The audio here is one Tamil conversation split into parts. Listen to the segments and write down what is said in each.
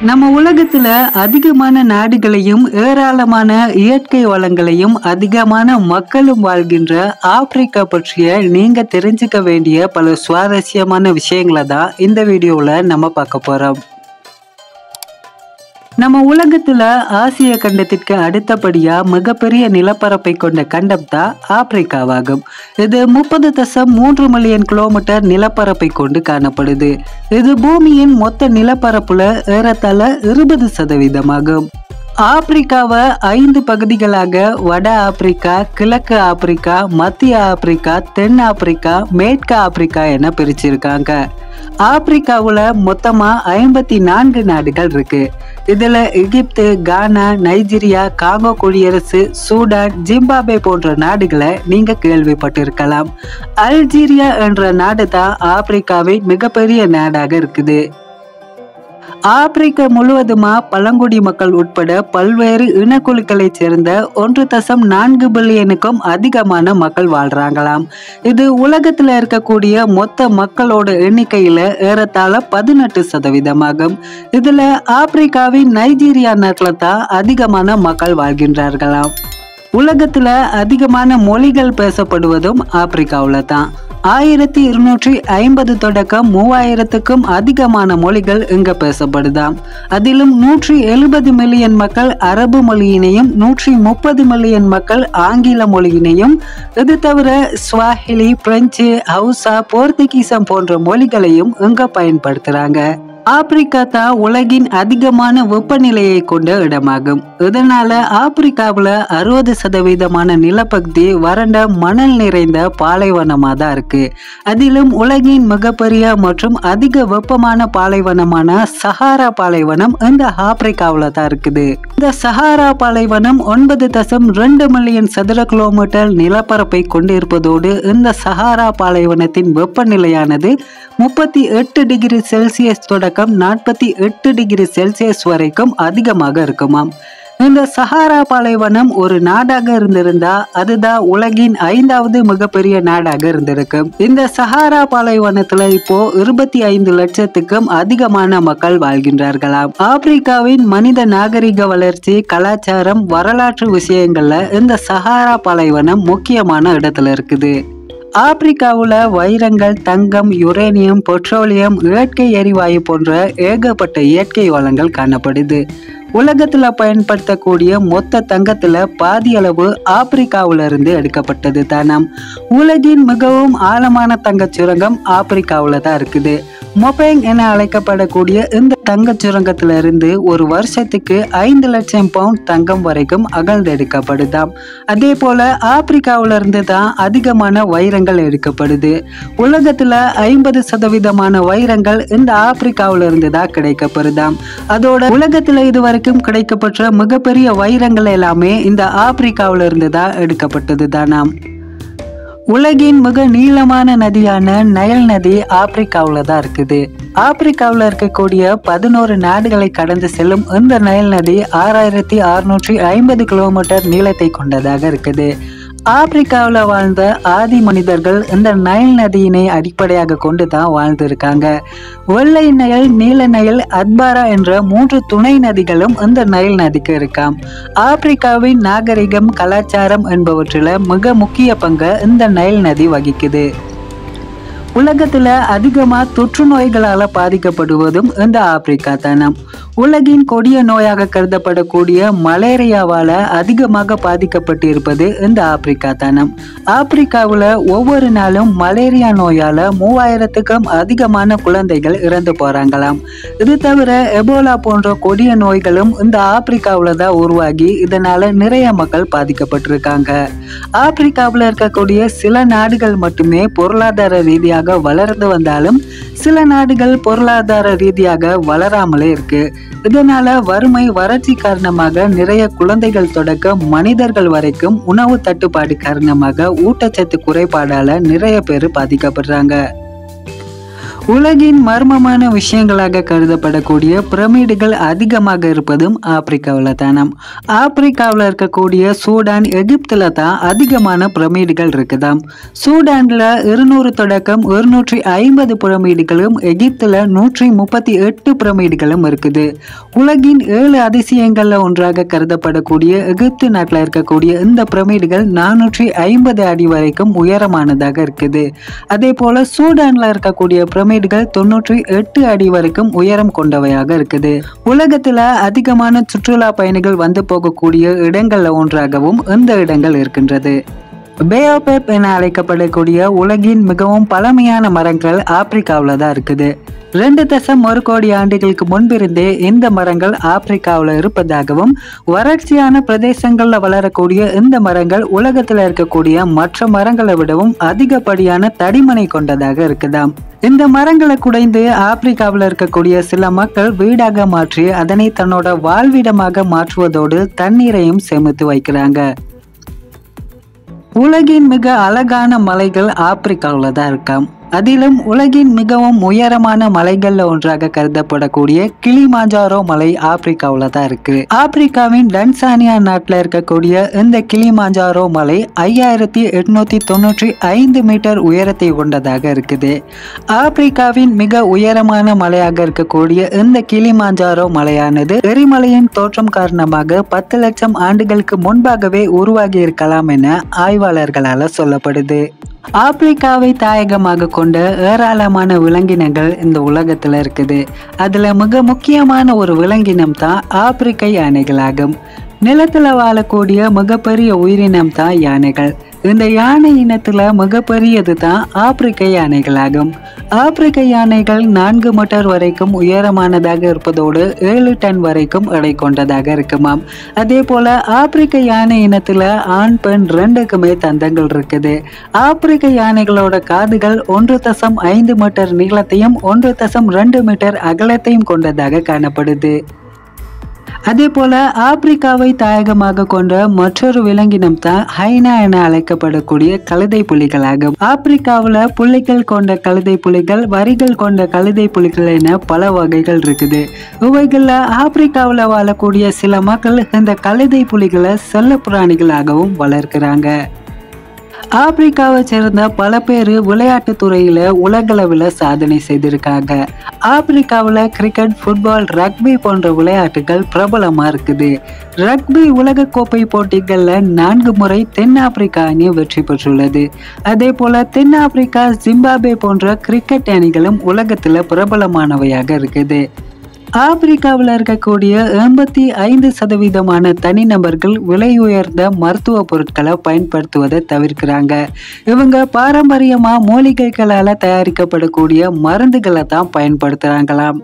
நம்ம உலகத்துல அதிகமான நாடுகளையும் ஏராளமான இயற்கை வளங்களையும் அதிகமான மக்களும் வாழ்கின்ற ஆப்பிரிக்கா பற்றிய நீங்க தெரிஞ்சுக்க வேண்டிய பல சுவாரஸ்யமான விஷயங்களை தான் இந்த வீடியோல நம்ம பார்க்க போறோம். நம்ம உலகத்துல ஆசிய கண்டத்திற்கு அடுத்தபடியா மிகப்பெரிய நிலப்பரப்பை கொண்ட கண்டம் தான் ஆப்பிரிக்காவாகும். இது 30.3 மில்லியன் கிலோமீட்டர் நிலப்பரப்பை கொண்டு காணப்படுது. இது பூமியின் மொத்த நிலப்பரப்புல ஏறத்தாழ 20% ஆப்பிரிக்காவை 5 பகுதிகளாக வட ஆப்பிரிக்கா, கிழக்கு ஆப்பிரிக்கா, மத்திய ஆப்பிரிக்கா, தென் ஆப்பிரிக்கா, மேற்கு ஆப்பிரிக்கா என பிரிச்சிருக்காங்க. ஆப்பிரிக்காவுல மொத்தமா 54 நாடுகள் இருக்கு. இதுல எகிப்து, கானா, நைஜீரியா, காங்கோ குடியரசு, சூடான், ஜிம்பாப்வே போன்ற நாடுகளை நீங்க கேள்விப்பட்டிருக்கலாம். அல்ஜீரியா என்ற நாடு தான் ஆப்பிரிக்காவின் மிகப்பெரிய நாடாக இருக்குது. ஆப்பிரிக்கா முழுவதுமா பழங்குடி மக்கள் உட்பட பல்வேறு இனக்குழுக்களை சேர்ந்த 1.4 பில்லியனுக்கும் அதிகமான மக்கள் வாழ்றாங்களாம். இது உலகத்துல இருக்கக்கூடிய மொத்த மக்களோட எண்ணிக்கையில ஏறத்தாழ 18%. இதுல ஆப்பிரிக்காவின் நைஜீரியா நாட்டில் தான் அதிகமான மக்கள் வாழ்கின்றார்களாம். உலகத்துல அதிகமான மொழிகள் பேசப்படுவதும் ஆப்பிரிக்காவுல தான். 1250 தொடக்கம் 3000க்கும் அதிகமான மொழிகள் இங்க பேசப்படுதாம். அதிலும் 170 மில்லியன் மக்கள் அரபு மொழியினையும் 130 மில்லியன் மக்கள் ஆங்கில மொழியினையும், இது தவிர ஸ்வாஹிலி, பிரெஞ்சு, ஹவுசா, போர்த்துகீசம் போன்ற மொழிகளையும் இங்க பயன்படுத்துறாங்க. ஆப்பிரிக்கா தான் உலகின் அதிகமான வெப்பநிலையை கொண்ட இடமாகும். இதனால ஆப்பிரிக்காவுல 60% நிலப்பகுதி வறண்ட மணல் நிறைந்த பாலைவனமா தான் இருக்கு. அதிலும் உலகின் மிகப்பெரிய மற்றும் அதிக வெப்பமான பாலைவனமான சஹாரா பாலைவனம் இந்த ஆப்பிரிக்காவுல தான் இருக்குது. இந்த சஹாரா பாலைவனம் 9.2 மில்லியன் சதுர கிலோமீட்டர் நிலப்பரப்பை கொண்டிருப்பதோடு இந்த சஹாரா பாலைவனத்தின் வெப்பநிலையானது 38 டிகிரி செல்சியஸ் தொடக்கம் 48 டிகிரி செல்சியஸ் வரைக்கும் அதிகமாக இருக்குமாம். இந்த சஹாரா பாலைவனம் ஒரு நாடாக இருந்திருந்தா அதுதான் உலகின் 5வது மிகப்பெரிய நாடாக இருந்திருக்கு. இந்த சஹாரா பாலைவனத்துல இப்போ 25 லட்சத்துக்கும் அதிகமான மக்கள் வாழ்கின்றார்களாம். ஆப்பிரிக்காவின் மனித நாகரிக வளர்ச்சி, கலாச்சாரம், வரலாற்று விஷயங்கள்ல இந்த சஹாரா பாலைவனம் முக்கியமான இடத்துல இருக்குது. ஆப்பிரிக்காவுல வைரங்கள், தங்கம், யுரேனியம், பெட்ரோலியம், இயற்கை எரிவாயு போன்ற ஏகப்பட்ட இயற்கை வளங்கள் காணப்படுது. உலகத்துல பயன்படுத்தக்கூடிய மொத்த தங்கத்துல பாதி அளவு ஆப்பிரிக்காவில இருந்து எடுக்கப்பட்டது தானாம். உலகின் மிகவும் ஆழமான தங்க சுரங்கம் ஆப்பிரிக்காவில தான் இருக்குது. மொபைங் என அழைக்கப்படக்கூடிய இந்த தங்க சுரங்கத்தில இருந்து ஒரு வருஷத்துக்கு 5 லட்சம் பவுண்ட் தங்கம் வரைக்கும் அகழ்ந்தெடுக்கப்படுதாம். அதே போல ஆப்பிரிக்காவில இருந்து தான் அதிகமான வைரங்கள் எடுக்கப்படுது. உலகத்துல 50% வைரங்கள் இந்த ஆப்பிரிக்காவில இருந்து தான் கிடைக்கப்படுதாம். அதோட உலகத்துல இதுவரைக்கும் கிடைக்கப்பட்ட மிகப்பெரிய வைரங்கள் எல்லாமே இந்த ஆப்பிரிக்காவில இருந்து தான் எடுக்கப்பட்டது தானாம். உலகின் மிக நீளமான நதியான நைல் நதி ஆப்பிரிக்காவுல தான் இருக்குது. ஆப்பிரிக்காவில் இருக்கக்கூடிய 11 நாடுகளை கடந்து செல்லும் இந்த நைல் நதி 6650 கிலோமீட்டர் நீளத்தை கொண்டதாக இருக்குது. ஆப்பிரிக்காவில் வாழ்ந்த ஆதி மனிதர்கள் இந்த நைல் நதியினை அடிப்படையாக கொண்டு தான் வாழ்ந்திருக்காங்க. வெள்ளை நைல், நீல நைல், அத்பாரா என்ற 3 துணை நதிகளும் இந்த நைல் நதிக்கு இருக்காம். ஆப்பிரிக்காவின் நாகரிகம், கலாச்சாரம் என்பவற்றில் மிக முக்கிய பங்கு இந்த நைல் நதி வகிக்குது. உலகத்துல அதிகமா தொற்று நோய்களால பாதிக்கப்படுவதும் இந்த ஆப்பிரிக்கா தானாம். உலகின் கொடிய நோயாக கருதப்படக்கூடிய மலேரியாவால அதிகமாக பாதிக்கப்பட்டு இருப்பது இந்த ஆப்பிரிக்கா தானாம். ஆப்பிரிக்காவுல ஒவ்வொரு நாளும் மலேரியா நோயால 3000க்கும் அதிகமான குழந்தைகள் இறந்து போறாங்களாம். இது தவிர எபோலா போன்ற கொடிய நோய்களும் இந்த ஆப்பிரிக்காவுல தான் உருவாகி இதனால நிறைய மக்கள் பாதிக்கப்பட்டிருக்காங்க. ஆப்பிரிக்காவுல இருக்கக்கூடிய சில நாடுகள் மட்டுமே பொருளாதார ரீதியாக வளர்ந்து வந்தாலும் சில நாடுகள் பொருளாதார ரீதியாக வளராமலே இருக்கு. இதனால வறுமை, வறட்சி காரணமாக நிறைய குழந்தைகள் தொடக்க மனிதர்கள் வரைக்கும் உணவு தட்டுப்பாடு காரணமாக ஊட்டச்சத்து குறைபாடால நிறைய பேர் பாதிக்கப்படுறாங்க. உலகின் மர்மமான விஷயங்களாக கருதப்படக்கூடிய பிரமிடுகள் அதிகமாக இருப்பதும் ஆப்பிரிக்காவில் தானாம். ஆப்பிரிக்காவில் இருக்கக்கூடிய சூடான், எகிப்துல தான் அதிகமான பிரமிடுகள் இருக்குதாம். சூடான்ல 200 தொடக்கம் 250 பிரமிடுகளும், எகிப்துல 138 பிரமிடுகளும் இருக்குது. உலகின் 7 அதிசயங்கள்ல ஒன்றாக கருதப்படக்கூடிய எகிப்து நாட்டில் இருக்கக்கூடிய இந்த பிரமிடுகள் 450 அடி வரைக்கும் உயரமானதாக இருக்குது. அதே போல சூடான்ல இருக்கக்கூடிய பிரமிடுகள் 98 அடி வரைக்கும் உயரம் கொண்டவையாக இருக்குது. உலகத்துல அதிகமான சுற்றுலா பயணிகள் வந்து போகக்கூடிய இடங்கள்ல ஒன்றாகவும் இந்த இடங்கள் இருக்கின்றது. பேயோபேப் என அழைக்கப்படக்கூடிய உலகின் மிகவும் பழமையான மரங்கள் ஆப்பிரிக்காவில் தான் இருக்குது. 2.1 கோடி ஆண்டுகளுக்கு முன்பிருந்தே இந்த மரங்கள் ஆப்பிரிக்காவில் இருப்பதாகவும், வறட்சியான பிரதேசங்கள்ல வளரக்கூடிய இந்த மரங்கள் உலகத்துல இருக்கக்கூடிய மற்ற மரங்களை விடவும் அதிகப்படியான தடிமனை கொண்டதாக இருக்குதாம். இந்த மரங்களை குடைந்து ஆப்பிரிக்காவில் இருக்கக்கூடிய சில மக்கள் வீடாக மாற்றி அதனை தன்னோட வாழ்விடமாக மாற்றுவதோடு தண்ணீரையும் சேமித்து வைக்கிறாங்க. உலகின் மிக அழகான மலைகள் ஆப்பிரிக்காவில் தான் இருக்காம். அதிலும் உலகின் மிகவும் உயரமான மலைகள்ல ஒன்றாக கருதப்படக்கூடிய கிளிமாஞ்சாரோ மலை ஆப்பிரிக்காவில் தான் இருக்கு. ஆப்பிரிக்காவின் டன்சானியா நாட்டில் இருக்கக்கூடிய இந்த கிளிமாஞ்சாரோ மலை 5895 மீட்டர் உயரத்தை கொண்டதாக இருக்குது. ஆப்பிரிக்காவின் மிக உயரமான மலையாக இருக்கக்கூடிய இந்த கிளிமாஞ்சாரோ மலையானது எரிமலையின் தோற்றம் காரணமாக 10 லட்சம் ஆண்டுகளுக்கு முன்பாகவே உருவாகி இருக்கலாம் என ஆய்வாளர்களால சொல்லப்படுது. ஆப்பிரிக்காவை தாயகமாக கொண்ட ஏராளமான விலங்கினங்கள் இந்த உலகத்துல இருக்குது. அதுல மிக முக்கியமான ஒரு விலங்கினம் தான் ஆப்பிரிக்க யானைகளாகும். நிலத்துல வாழக்கூடிய மிகப்பெரிய உயிரினம் தான் யானைகள். இந்த யானை இனத்துல மிகப்பெரியது தான் ஆப்பிரிக்க யானைகளாகும். ஆப்பிரிக்க யானைகள் 4 மீட்டர் வரைக்கும் உயரமானதாக இருப்பதோடு 7 டன் வரைக்கும் எடை கொண்டதாக இருக்குமாம். அதே போல ஆப்பிரிக்க யானை இனத்துல ஆண் பெண் 2க்குமே தந்தங்கள் இருக்குது. ஆப்பிரிக்க யானைகளோட காதுகள் 1.5 மீட்டர் நீளத்தையும் 1.2 மீட்டர் அகலத்தையும் கொண்டதாக காணப்படுது. அதே போல ஆப்பிரிக்காவை தாயகமாக கொண்ட மற்றொரு விலங்கினம் தான் ஹைனா என அழைக்கப்படக்கூடிய கழுதை புலிகளாகும். ஆப்பிரிக்காவில் புள்ளிகள் கொண்ட கழுதை புலிகள், வரிகள் கொண்ட கழுதை புலிகள் என பல வகைகள் இருக்குது. இவைகள்ல ஆப்பிரிக்காவில் வாழக்கூடிய சில மக்கள் இந்த கழுதை புலிகளை செல்ல பிராணிகளாகவும் வளர்க்கிறாங்க. ஆப்பிரிக்காவை சேர்ந்த பல பேர் விளையாட்டு துறையில உலகளவில் சாதனை செய்திருக்காங்க. ஆப்பிரிக்காவில் கிரிக்கெட், ஃபுட்பால், ரக்பி போன்ற விளையாட்டுகள் பிரபலமா இருக்குது. ரக்பி உலக கோப்பை போட்டிகள்ல 4 முறை தென்னாப்பிரிக்கா அணி வெற்றி பெற்றுள்ளது. அதே போல தென்னாப்பிரிக்கா, ஜிம்பாப்வே போன்ற கிரிக்கெட் அணிகளும் உலகத்துல பிரபலமானவையாக இருக்குது. ஆப்பிரிக்காவில் இருக்கக்கூடிய 85% தனிநபர்கள் விலை உயர்ந்த மருத்துவ பொருட்களை பயன்படுத்துவதை தவிர்க்கிறாங்க. இவங்க பாரம்பரியமா மூலிகைகளால தயாரிக்கப்படக்கூடிய மருந்துகளை தான் பயன்படுத்துறாங்களாம்.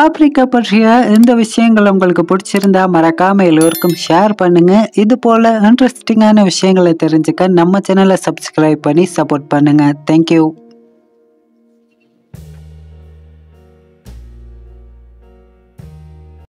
ஆப்பிரிக்கா பற்றிய இந்த விஷயங்கள் உங்களுக்கு பிடிச்சிருந்தா மறக்காம எல்லோருக்கும் ஷேர் பண்ணுங்க. இது போல இன்ட்ரெஸ்டிங்கான விஷயங்களை தெரிஞ்சுக்க நம்ம சேனலை சப்ஸ்கிரைப் பண்ணி சப்போர்ட் பண்ணுங்க. தேங்க்யூ.